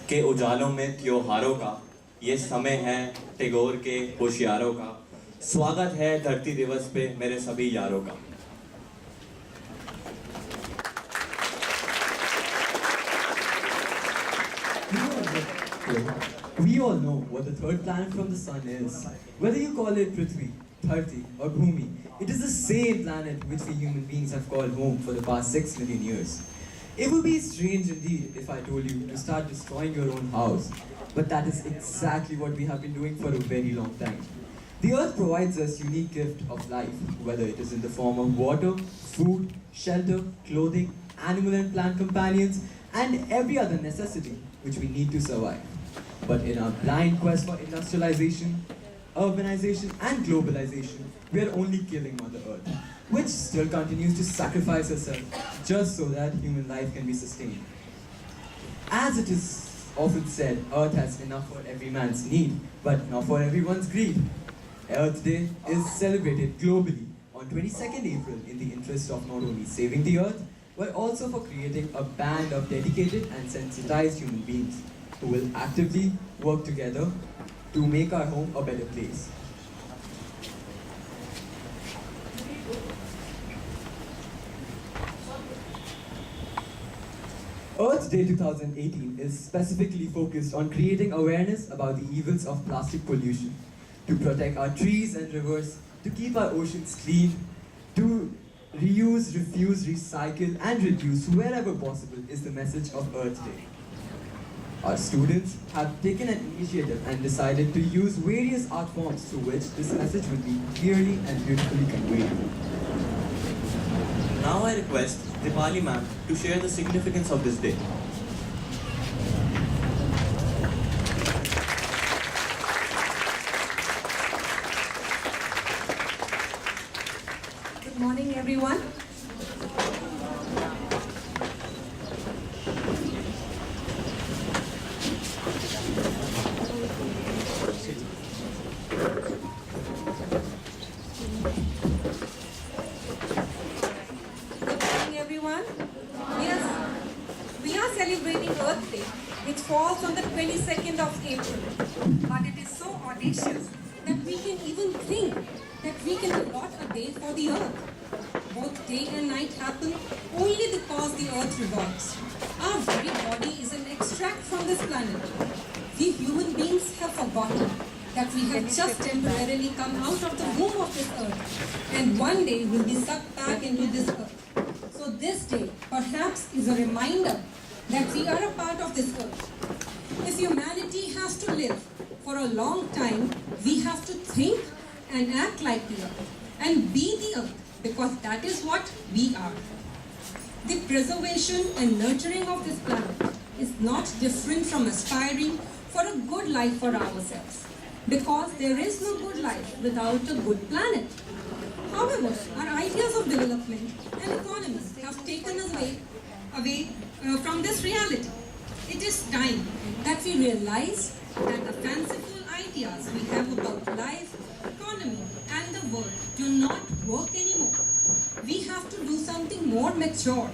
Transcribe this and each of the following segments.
के उजालों में त्योहारों का, ये समय है टैगोर के होशियारों का। स्वागत है धरती दिवस पे मेरे सभी यारों का। We all know what the third planet from the sun is. Whether you call it Prithvi, Dharti or Bhumi, it is the same planet which we human beings have called home for the past 6 million years. It would be strange indeed if I told you to start destroying your own house, but that is exactly what we have been doing for a very long time. The earth provides us unique gift of life, whether it is in the form of water, food, shelter, clothing, animal and plant companions, and every other necessity which we need to survive. But in our blind quest for industrialization, urbanization and globalization, we are only killing Mother Earth, which still continues to sacrifice herself just so that human life can be sustained. As it is often said, Earth has enough for every man's need, but not for everyone's greed. Earth Day is celebrated globally on 22nd April in the interest of not only saving the Earth, but also for creating a band of dedicated and sensitized human beings who will actively work together to make our home a better place. Earth Day 2018 is specifically focused on creating awareness about the evils of plastic pollution, to protect our trees and rivers, to keep our oceans clean, to reuse, refuse, recycle and reduce wherever possible is the message of Earth Day. Our students have taken an initiative and decided to use various art forms through which this message will be clearly and beautifully conveyed. Now I request Dipali ma'am to share the significance of this day. Good morning, everyone. Yes, we are celebrating Earth Day, which falls on the 22nd of April. But it is so audacious that we can even think that we can allot a day for the Earth. Both day and night happen only because the Earth revolves. Our very body is an extract from this planet. We human beings have forgotten that we have just temporarily come out of the womb of this Earth and one day will be sucked back into this Earth. So this day perhaps is a reminder that we are a part of this Earth. If humanity has to live for a long time, we have to think and act like the Earth and be the Earth, because that is what we are. The preservation and nurturing of this planet is not different from aspiring for a good life for ourselves, because there is no good life without a good planet. However, our ideas of development and economy have taken us away from this reality. It is time that we realize that the fanciful ideas we have about life, economy and the world do not work anymore. We have to do something more mature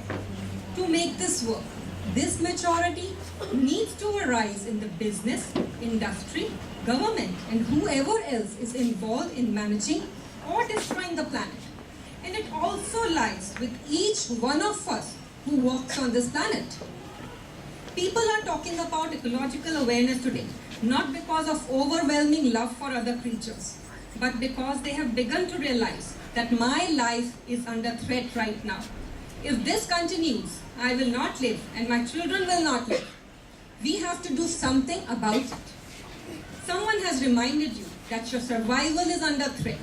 to make this work. This maturity needs to arise in the business, industry, government and whoever else is involved in managing or destroying the planet. And it also lies with each one of us who walks on this planet. People are talking about ecological awareness today, not because of overwhelming love for other creatures, but because they have begun to realize that my life is under threat right now. If this continues, I will not live and my children will not live. We have to do something about it. Someone has reminded you that your survival is under threat.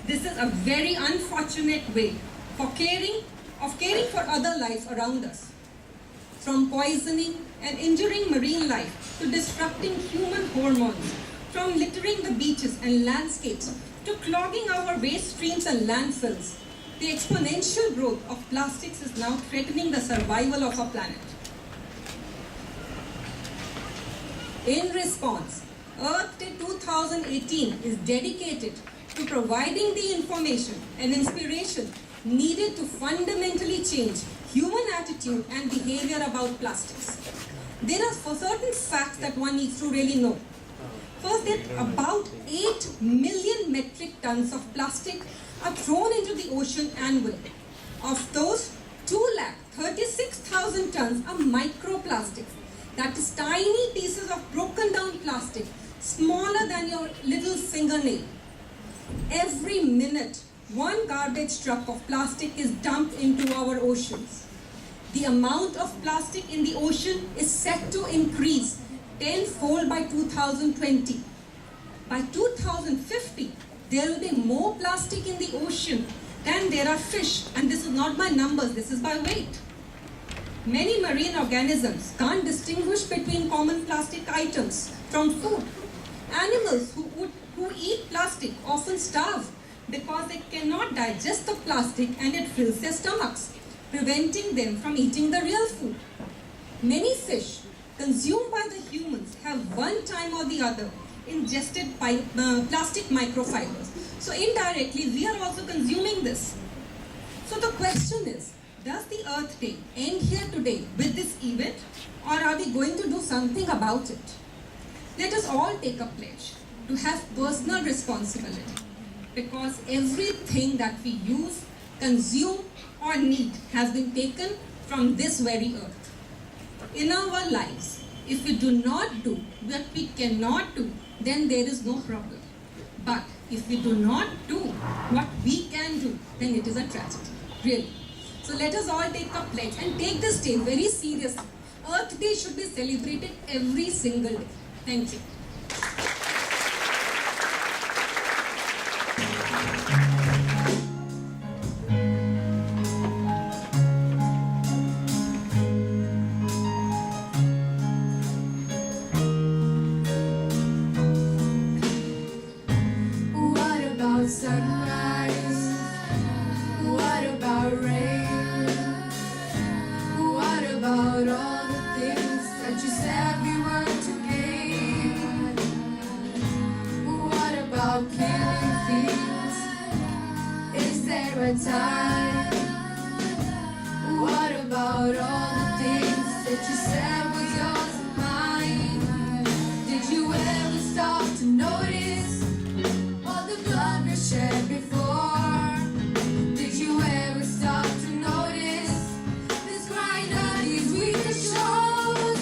This is a very unfortunate way of caring for other life around us. From poisoning and injuring marine life to disrupting human hormones, from littering the beaches and landscapes to clogging our waste streams and landfills, the exponential growth of plastics is now threatening the survival of our planet. In response, Earth Day 2018 is dedicated to providing the information and inspiration needed to fundamentally change human attitude and behavior about plastics. there are certain facts that one needs to really know. First, that about 8 million metric tons of plastic are thrown into the ocean annually. Of those, 236,000 tons are microplastics. That is tiny pieces of broken down plastic, smaller than your little fingernail. Every minute, one garbage truck of plastic is dumped into our oceans. The amount of plastic in the ocean is set to increase tenfold by 2020. By 2050, there will be more plastic in the ocean than there are fish. And this is not by numbers, this is by weight. Many marine organisms can't distinguish between common plastic items from food. Animals who eat plastic often starve because they cannot digest the plastic and it fills their stomachs, preventing them from eating the real food. Many fish consumed by the humans have one time or the other ingested plastic microfibers. So indirectly, we are also consuming this. So the question is, does the Earth Day end here today with this event, or are we going to do something about it? Let us all take a pledge to have personal responsibility, because everything that we use, consume, or need has been taken from this very earth. In our lives, if we do not do what we cannot do, then there is no problem. But if we do not do what we can do, then it is a tragedy, really. So let us all take a pledge and take this day very seriously. Earth Day should be celebrated every single day. Thank you. What about sunrise? What about rain? What about all the things that you said we were to gain? What about killing things? Is there a time? What about all the things that you said was yours and mine? Did you ever stop to notice all the blood we shed before? Did you ever stop to notice this grind of these weaker shores?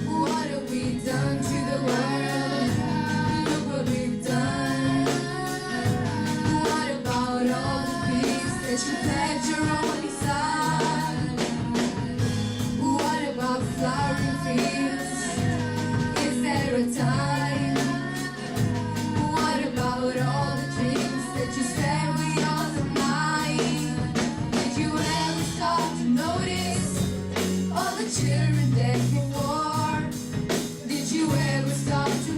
What have we done to the world? Look what we've done. What about all the peace that you pledged your only son? What about flowering fields? Is there a time? What about all the dreams that you said were yours and mine? Did you ever stop to notice all the children dead before? Did you ever stop to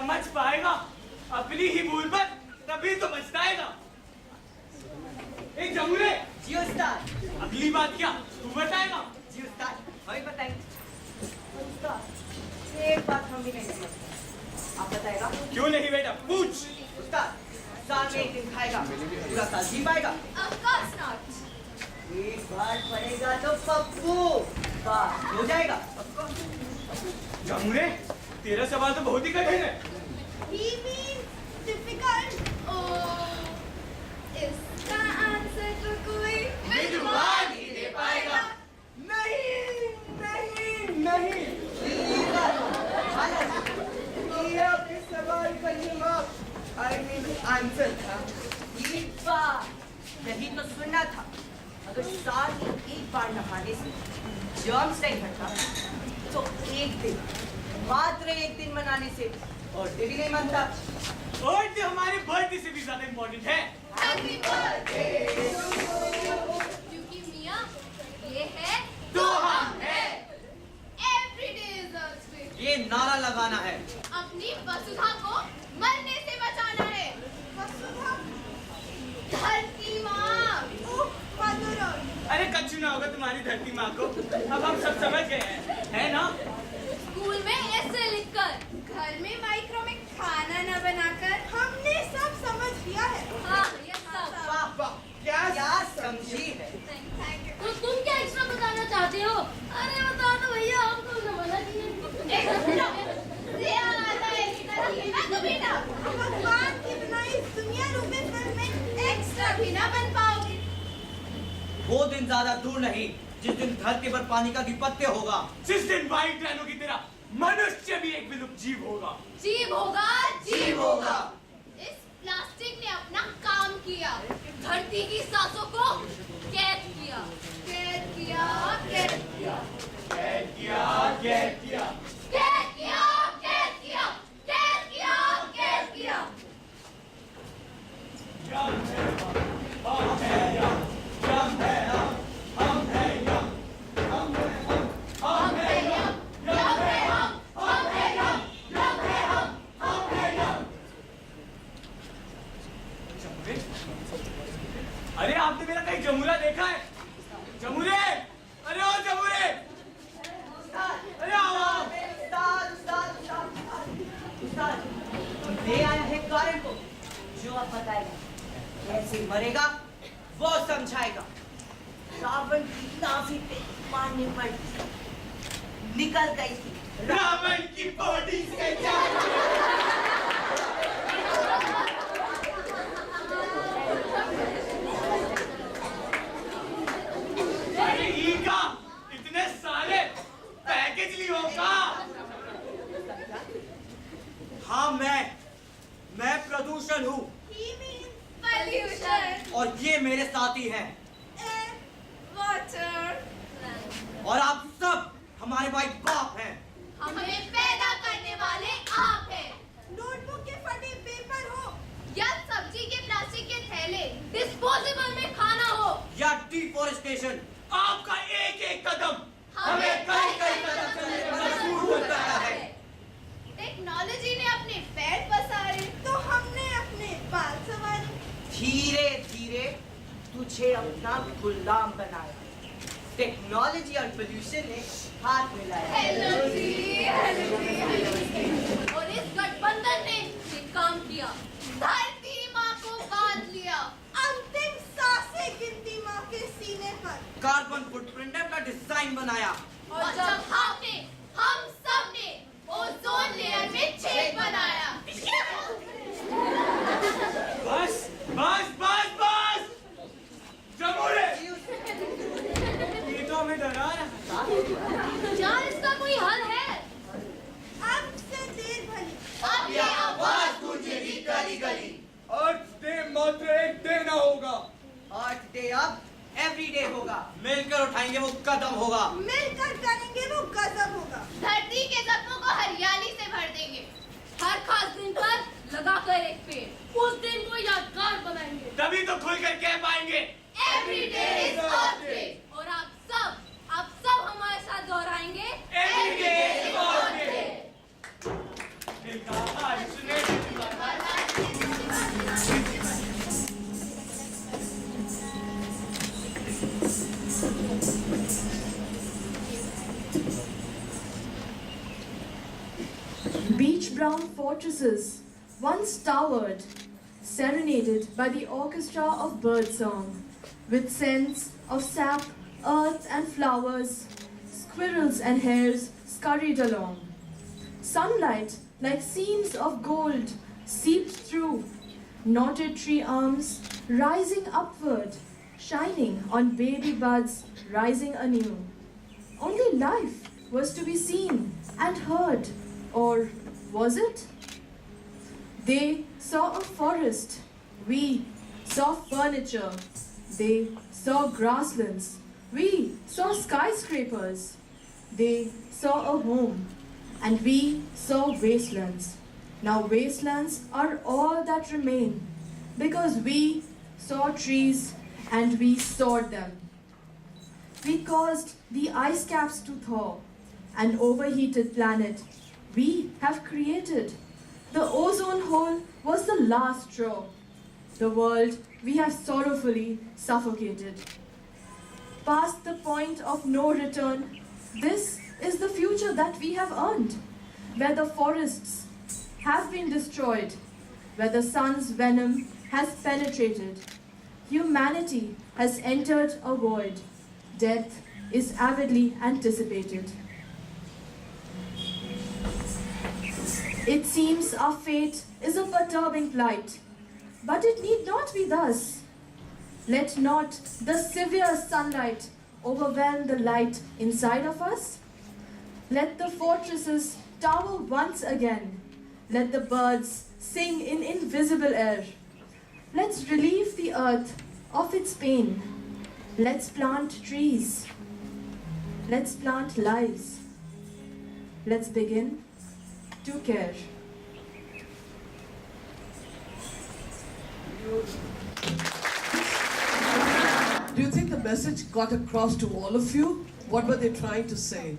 समझ पाएगा अपनी ही भूल पर तभी तो पछताएगा। एक जमुरे जी उस्ताद। अगली बात क्या तू बताएगा? जी उस्ताद, वही बताएंगे। उस्ताद, एक बात हम भी नहीं समझते, आप बताएगा? क्यों नहीं बेटा, पूछ। उस्ताद, साल में एक दिन खाएगा, पूरा साल जी पाएगा? Of course not. एक बार पड़ेगा तो पप्पू बात हो जाएगा। जमुरे तेरा सवाल तो बहुत ही कठिन है। He means difficult. Oh, इसका आंसर तो कोई विद्वान ही दे पाएगा। नहीं नहीं नहीं, ये आपके सवाल का जवाब आई मीन आंसर था। एक बार यही तो सुनना था, अगर साल में एक बार नहाने से जर्म्स नहीं हटता तो एक दिन, मात्र एक दिन मनाने से और भी नहीं मनता। और जो हमारे बर्थडे से भी ज्यादा इम्पोर्टेंट है। Happy birthday. क्योंकि मियाँ ये है तो हम है। Every day is Earth's Day. ये नारा लगाना है। अपनी वसुधा को मरने से बचाना है। वसुधा? धरती माँ। ओह, मदर अर्थ। अरे कच्चू ना होगा तुम्हारी धरती माँ को, अब हम सब समझ गए हैं, है ना? स्कूल में ऐसे लिखकर, घर में माइक्रो में खाना न बनाकर, हमने सब समझ लिया है। हाँ, ये सब। वाह वाह, क्या समझी है। तो तुम क्या एक्स्ट्रा बताना चाहते हो? अरे बता दो भैया, हमको न मना बेटा, भगवान की बनाई इस दुनिया रूपी फिल्म में एक्स्ट्रा भी ना बन पाओगे। वो दिन ज्यादा दूर नहीं जिस दिन धरती पर पानी का विपत्ति होगा। जिस दिन वाइट रैनो की तरह मनुष्य भी एक विलुप्त जीव होगा। जीव होगा, जीव होगा। इस प्लास्टिक ने अपना काम किया, धरती की सांसों को कैद किया, कैद किया, कैद किया, कैद किया, कैद किया, कैद किया, कैद किया, कैद किया, कैद किया। हम है यम, हम है हम, हम है यम, हम है हम, हम है यम, यम है हम, हम है यम, यम है हम, हम है यम। जमुरे, अरे आपने मेरा कहीं जमुरा देखा है? जमुरे, अरे ओ जमुरे, अरे आओ आओ। उस्ताद, उस्ताद, उस्ताद, उस्ताद, ले आया है कारण को, जो आप बताएगा। कैसे मरेगा वो समझाएगा। रावण की नाभि पे मारने पर निकल गई थी रावण की बॉडी से क्या? अरे ईका, इतने सारे पैकेज लियो का? हाँ, मैं प्रदूषण हूँ Pollution, और ये मेरे साथी हैं air, water. और आप सब हमारे भाई बाप हैं। हमें पैदा करने वाले आप हैं। नोटबुक के फटे पेपर हो या सब्जी के प्लास्टिक के थैले, डिस्पोजेबल में खाना हो या डिफॉरेस्टेशन, आपका एक एक कदम हमें कई कदम चलने पर मजबूर होता है। टेक्नोलॉजी ने अपने पैर पसारे तो हमने अपने बाल संवारे। धीरे धीरे तुझे अपना गुलाम बनाया। टेक्नोलॉजी और पोल्यूशन ने हाथ मिलाया। हेलो जी, हेलो जी, हेलो जी। और इस गठबंधन ने ये काम किया, धरती माँ को बांध लिया, अंतिम सांसें गिनती माँ के सीने पर। कार्बन फुटप्रिंट ने अपना डिजाइन बनाया। और जब हमने, हम सब ने ओजोन लेयर में छेद बनाया। बस बस बस बस जमुरे, ये तो हमें डरा रहा था। क्या इसका कोई हल है? अब से देर भली, अब ये आवाज गूंजेगी गली गली। अर्थ डे मात्र एक डे ना होगा, अर्थ डे अब एवरी डे होगा। मिलकर उठाएंगे वो कदम होगा। मिलकर करेंगे वो गजब होगा। धरती के जख्मों को हरियाली से भर देंगे। हर खास दिन पर लगाकर एक पेड़, उस दिन को यादगार बनाएंगे। तभी तो खुलकर कह पाएंगे Every day is Earth Day. और आप सब हमारे साथ दोहराएंगे Every day is Earth Day। Beach brown fortresses once towered, serenaded by the orchestra of birdsong, with scents of sap, earth and flowers, squirrels and hares scurried along. Sunlight, like seams of gold, seeped through, knotted tree arms rising upward, shining on baby buds rising anew. Only life was to be seen and heard, or was it? They saw a forest, we saw furniture. They saw grasslands, we saw skyscrapers. They saw a home, and we saw wastelands. Now wastelands are all that remain, because we saw trees and we sawed them. We caused the ice caps to thaw, an overheated planet we have created. The ozone hole was the last straw. The world we have sorrowfully suffocated. Past the point of no return, this is the future that we have earned, where the forests have been destroyed, where the sun's venom has penetrated. Humanity has entered a void. Death is avidly anticipated. It seems our fate is a perturbing plight, but it need not be thus. Let not the severe sunlight overwhelm the light inside of us. Let the fortresses tower once again. Let the birds sing in invisible air. Let's relieve the earth of its pain. Let's plant trees. Let's plant lives. Let's begin to care. Do you think the message got across to all of you? What were they trying to say?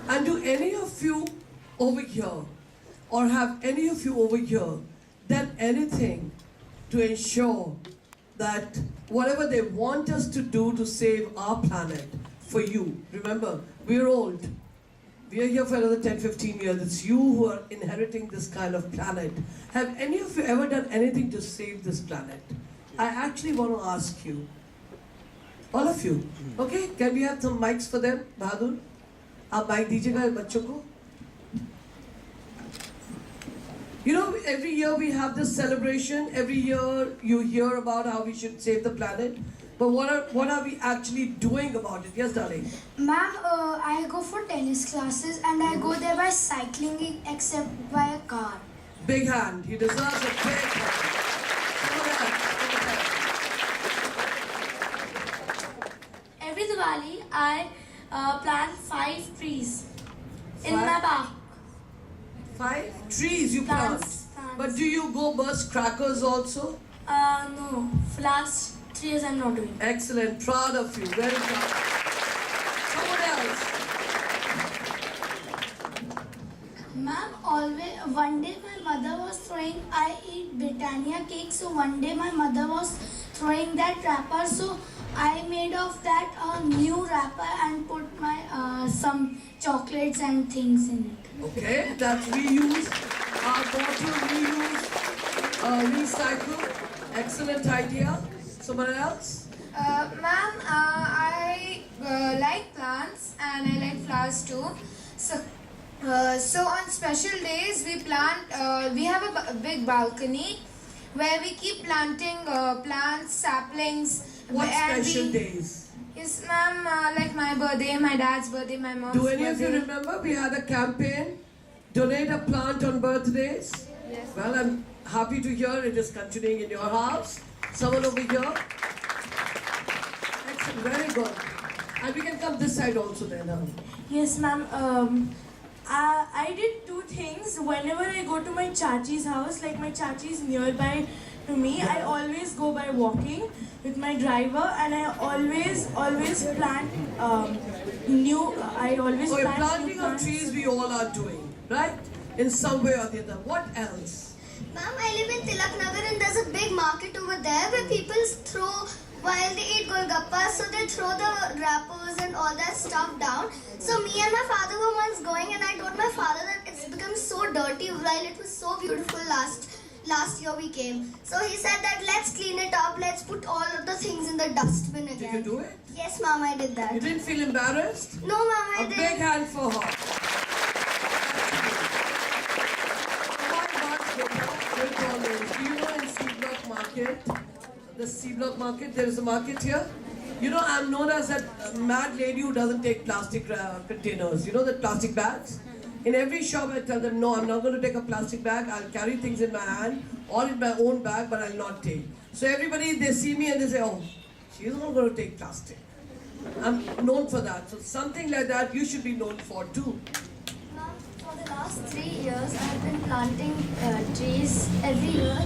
And do any of you over here, or have any of you over here, done anything to ensure that whatever they want us to do to save our planet for you? Remember, we're old. We are here for another 10, 15 years. It's you who are inheriting this kind of planet. Have any of you ever done anything to save this planet? I actually want to ask you, all of you, okay? Can we have some mics for them, Bahadur? आप mic दीजिएगा इन बच्चों को. You know, every year we have this celebration. Every year you hear about how we should save the planet. But what are we actually doing about it? Yes, darling. Ma'am, I go for tennis classes and I go there by cycling except by a car. Big hand. He deserves a big hand. Every Diwali, I plant 5 trees in my park. 5 trees you plant. Plants. But do you go burst crackers also? No, for last 3 years I'm not doing. Excellent. Proud of you. Very proud. Someone else. Ma'am, always one day my mother was throwing. I eat Britannia cake, so one day my mother was throwing that wrapper, so I made of that a new wrapper and put my some chocolates and things in it. Okay, that's reuse. Our bottle reuse, recycle. Excellent idea. Someone else? Ma'am, I like plants and I like flowers too. So on special days we plant. We have a big balcony where we keep planting plants, saplings. What special days? Yes, ma'am. Like my birthday, my dad's birthday, my mom's birthday. Do any of you remember we had a campaign? Donate a plant on birthdays? Yes. Well, I'm happy to hear it is continuing in your house. Someone over here? Excellent, very good. And we can come this side also then. Yes, ma'am. I did 2 things. Whenever I go to my chachi's house, like my chachi is nearby to me, I always go by walking with my driver, and I always plant new. I always So plant planting new of plants. trees we all are doing, right? In some way or the other. What else? Ma'am, I live in Tilak Nagar and there's a big market over there where people throw, while they eat golgappas, so they throw the wrappers and all that stuff down. So me and my father were once going and I told my father that it's become so last year we came. So he said that let's clean it up, let's put all of the things in the dustbin again. Did you do it? Yes, Mom, I did that. You didn't feel embarrassed? No, Mom, I A did. big hand for her. Do you know in C Block Market, the C Block Market, there is a market here? You know, I'm known as that mad lady who doesn't take plastic containers. You know the plastic bags? In every shop I tell them, no, I'm not going to take a plastic bag. I'll carry things in my hand or in my own bag, but I'll not take. So everybody, they see me and they say, oh, she's not going to take plastic. I'm known for that. So something like that you should be known for too. Mom, for the last 3 years, I have been planting trees every year.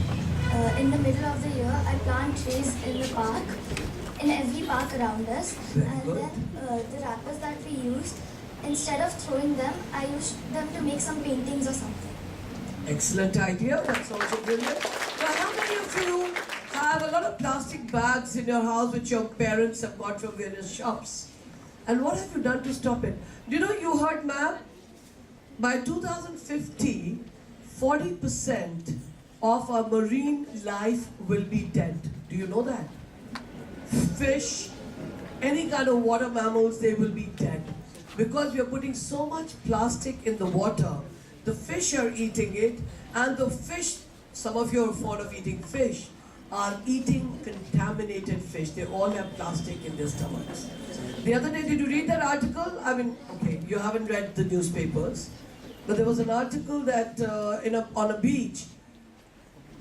In the middle of the year, I plant trees in the park, in every park around us. And then the wrappers that we used, instead of throwing them, I used them to make some paintings or something. Excellent idea. That's also brilliant. Now, how many of you have a lot of plastic bags in your house which your parents have got from various shops? And what have you done to stop it? Do you know, you heard, ma'am? By 2050, 40% of our marine life will be dead. Do you know that? Fish, any kind of water mammals, they will be dead. Because we are putting so much plastic in the water, the fish are eating it, and the fish, some of you are fond of eating fish, are eating contaminated fish. They all have plastic in their stomachs. The other day, did you read that article? I mean, okay, you haven't read the newspapers, but there was an article that on a beach,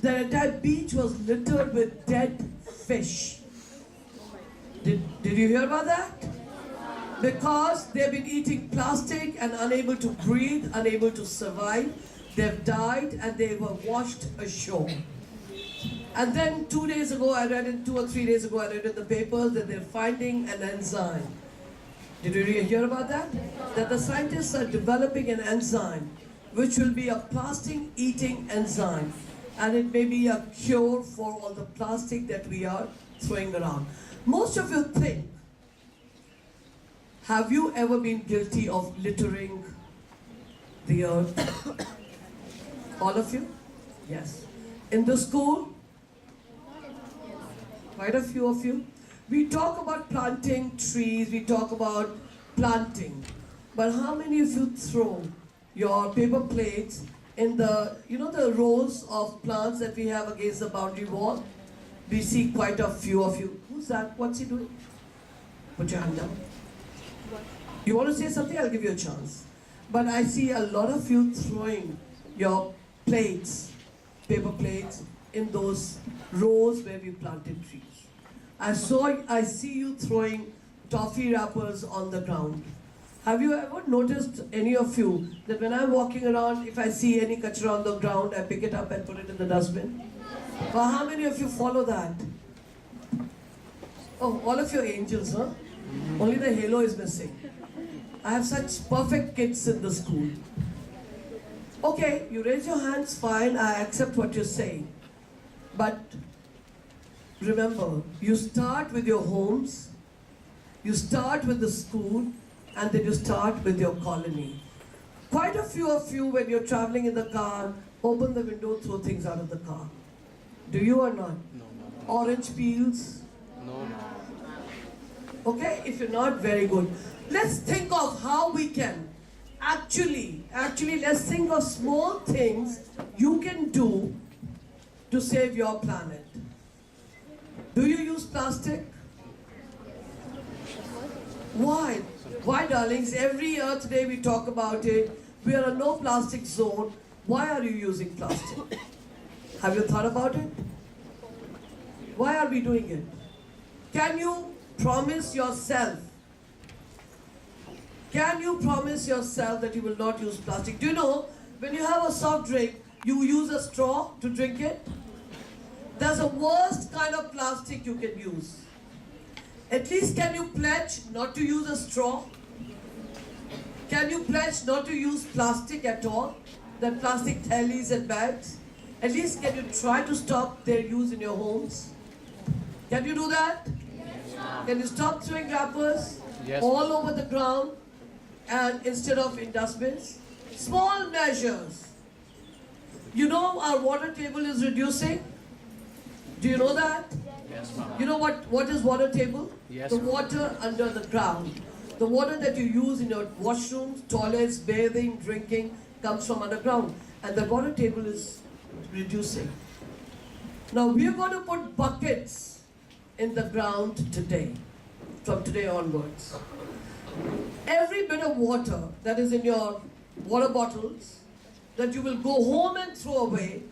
the entire beach was littered with dead fish. Did you hear about that? Because they've been eating plastic and unable to breathe, unable to survive. They've died and they were washed ashore. And then 2 days ago, 2 or 3 days ago, I read in the papers that they're finding an enzyme. Did you hear about that? That the scientists are developing an enzyme which will be a plastic-eating enzyme. And it may be a cure for all the plastic that we are throwing around. Most of you think, have you ever been guilty of littering the earth? All of you? Yes. In the school? Quite a few of you. We talk about planting trees, we talk about planting. But how many of you throw your paper plates in the, you know, the rows of plants that we have against the boundary wall? We see quite a few of you. Who's that? What's he doing? Put your hand down. You want to say something? I'll give you a chance. But I see a lot of you throwing your plates, paper plates, in those rows where we planted trees. I see you throwing toffee wrappers on the ground. Have you ever noticed, any of you, that when I'm walking around, if I see any kachra on the ground, I pick it up and put it in the dustbin? Well, how many of you follow that? Oh, all of you angels, huh? Only the halo is missing. I have such perfect kids in the school. Okay, you raise your hands, fine, I accept what you're saying. But remember, you start with your homes, you start with the school, and then you start with your colony. Quite a few of you, when you're traveling in the car, open the window, throw things out of the car. Do you or not? No. Orange peels? No. Okay, if you're not, very good. Let's think of how we can actually, let's think of small things you can do to save your planet. Do you use plastic? Why? Why, darlings? Every Earth Day we talk about it. We are a no plastic zone. Why are you using plastic? Have you thought about it? Why are we doing it? Can you promise yourself? Can you promise yourself that you will not use plastic? Do you know, when you have a soft drink, you use a straw to drink it? That's the worst kind of plastic you can use. At least can you pledge not to use a straw? Can you pledge not to use plastic at all? The plastic thalis and bags? At least can you try to stop their use in your homes? Can you do that? Yes, ma'am. Can you stop throwing wrappers all over the ground and instead of in dustbins? Small measures. You know our water table is reducing? Do you know that? Yes, ma'am. You know what is water table? Yes, The ma'am. water under the ground. The water that you use in your washrooms, toilets, bathing, drinking comes from underground. And the water table is reducing. Now we are going to put buckets in the ground today, from today onwards. Every bit of water that is in your water bottles that you will go home and throw away,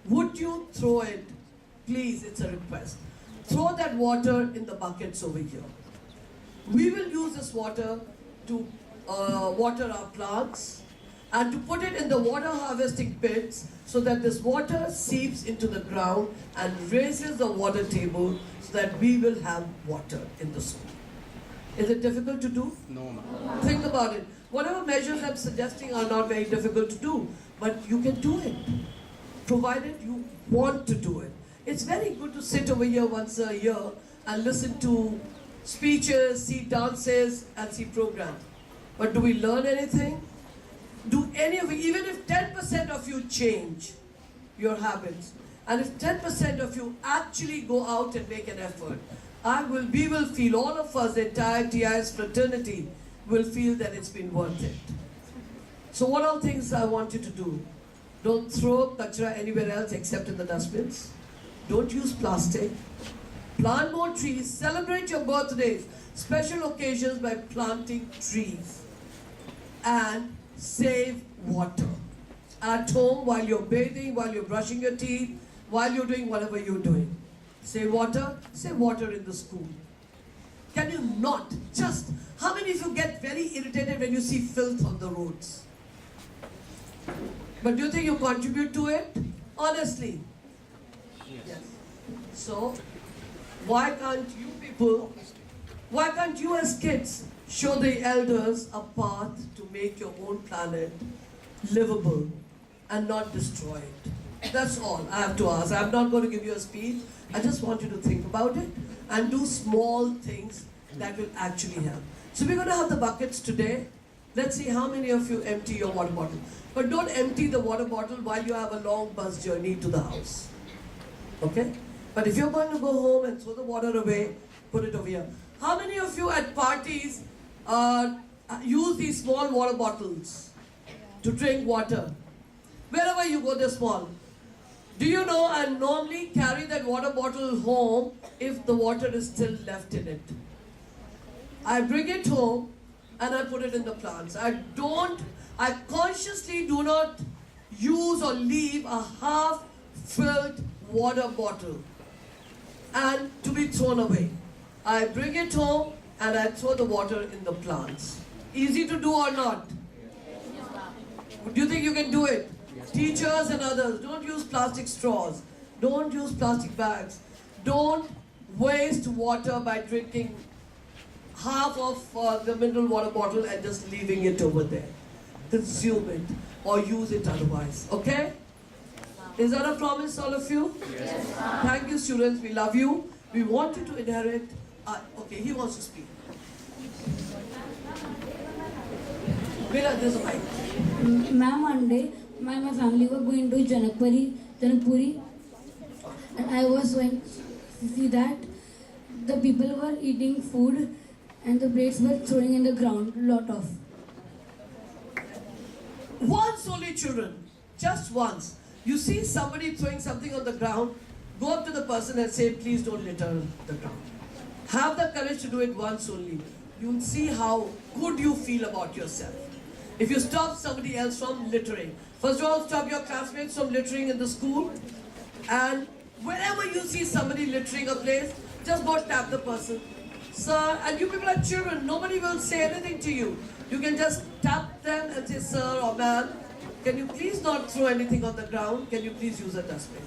would you throw it? Please, it's a request. Throw that water in the buckets over here. We will use this water to water our plants and to put it in the water harvesting pits so that this water seeps into the ground and raises the water table so that we will have water in the school. Is it difficult to do? No, ma'am. Think about it. Whatever measures I'm suggesting are not very difficult to do, but you can do it, provided you want to do it. It's very good to sit over here once a year and listen to speeches, see dances, and see programs. But do we learn anything? Do any of you, even if 10% of you change your habits, and if 10% of you actually go out and make an effort, we will feel, all of us, the entire TIS fraternity, will feel that it's been worth it. So what are things I want you to do? Don't throw kachra anywhere else except in the dustbins. Don't use plastic. Plant more trees. Celebrate your birthdays, special occasions by planting trees. And save water. At home, while you're bathing, while you're brushing your teeth, while you're doing whatever you're doing. Save water in the school. Can you not just, how many of you get very irritated when you see filth on the roads? But do you think you contribute to it? Honestly. Yes. So, why can't you as kids show the elders a path to make your own planet livable and not destroy it? That's all I have to ask. I'm not going to give you a speech. I just want you to think about it and do small things that will actually help. So we're going to have the buckets today. Let's see how many of you empty your water bottle. But don't empty the water bottle while you have a long bus journey to the house. Okay? But if you're going to go home and throw the water away, put it over here. How many of you at parties use these small water bottles to drink water? Wherever you go, they're small. Do you know I normally carry that water bottle home if the water is still left in it? I bring it home and I put it in the plants. I consciously do not use or leave a half-filled water bottle and to be thrown away. I bring it home and I throw the water in the plants. Easy to do or not? Do you think you can do it? Teachers and others, don't use plastic straws. Don't use plastic bags. Don't waste water by drinking half of the mineral water bottle and just leaving it over there. Consume it or use it otherwise. Okay? Is that a promise, all of you? Yes. Thank you, students. We love you. We want you to inherit. Okay, he wants to speak. Mira, there's a mic. Ma'am, one day, my family were going to Janakpuri, and I was going to see that the people were eating food and the plates were throwing in the ground, lot of. Once only, children. Just once. You see somebody throwing something on the ground, go up to the person and say, please don't litter the ground. Have the courage to do it once only. You'll see how good you feel about yourself. If you stop somebody else from littering. First of all, stop your classmates from littering in the school. And wherever you see somebody littering a place, just go tap the person. Sir, and you people are children, nobody will say anything to you. You can just tap them and say, sir or ma'am, can you please not throw anything on the ground? Can you please use a dustbin?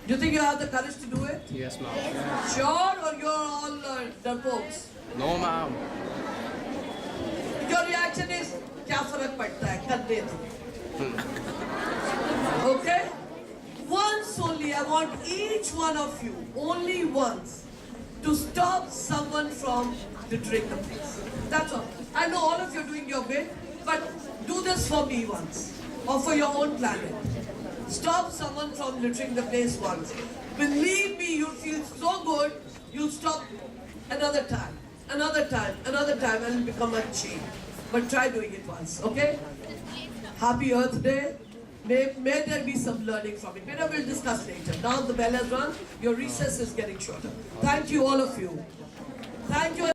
Do you think you have the courage to do it? Yes, ma'am. Sure, or you're all डरपोक्स? No, ma'am. Your reaction is, क्या फर्क पड़ता है? कर दे दो. Okay? Once only, I want each one of you, only once, to stop someone from littering the place. That's all. I know all of you are doing your bit, but do this for me once, or for your own planet. Stop someone from littering the place once. Believe me, you'll feel so good, you'll stop another time, another time, another time, and it'll become a chain. But try doing it once, okay? Happy Earth Day. May there be some learning from it. Maybe we'll discuss later. Now the bell has rung. Your recess is getting shorter. Thank you, all of you. Thank you.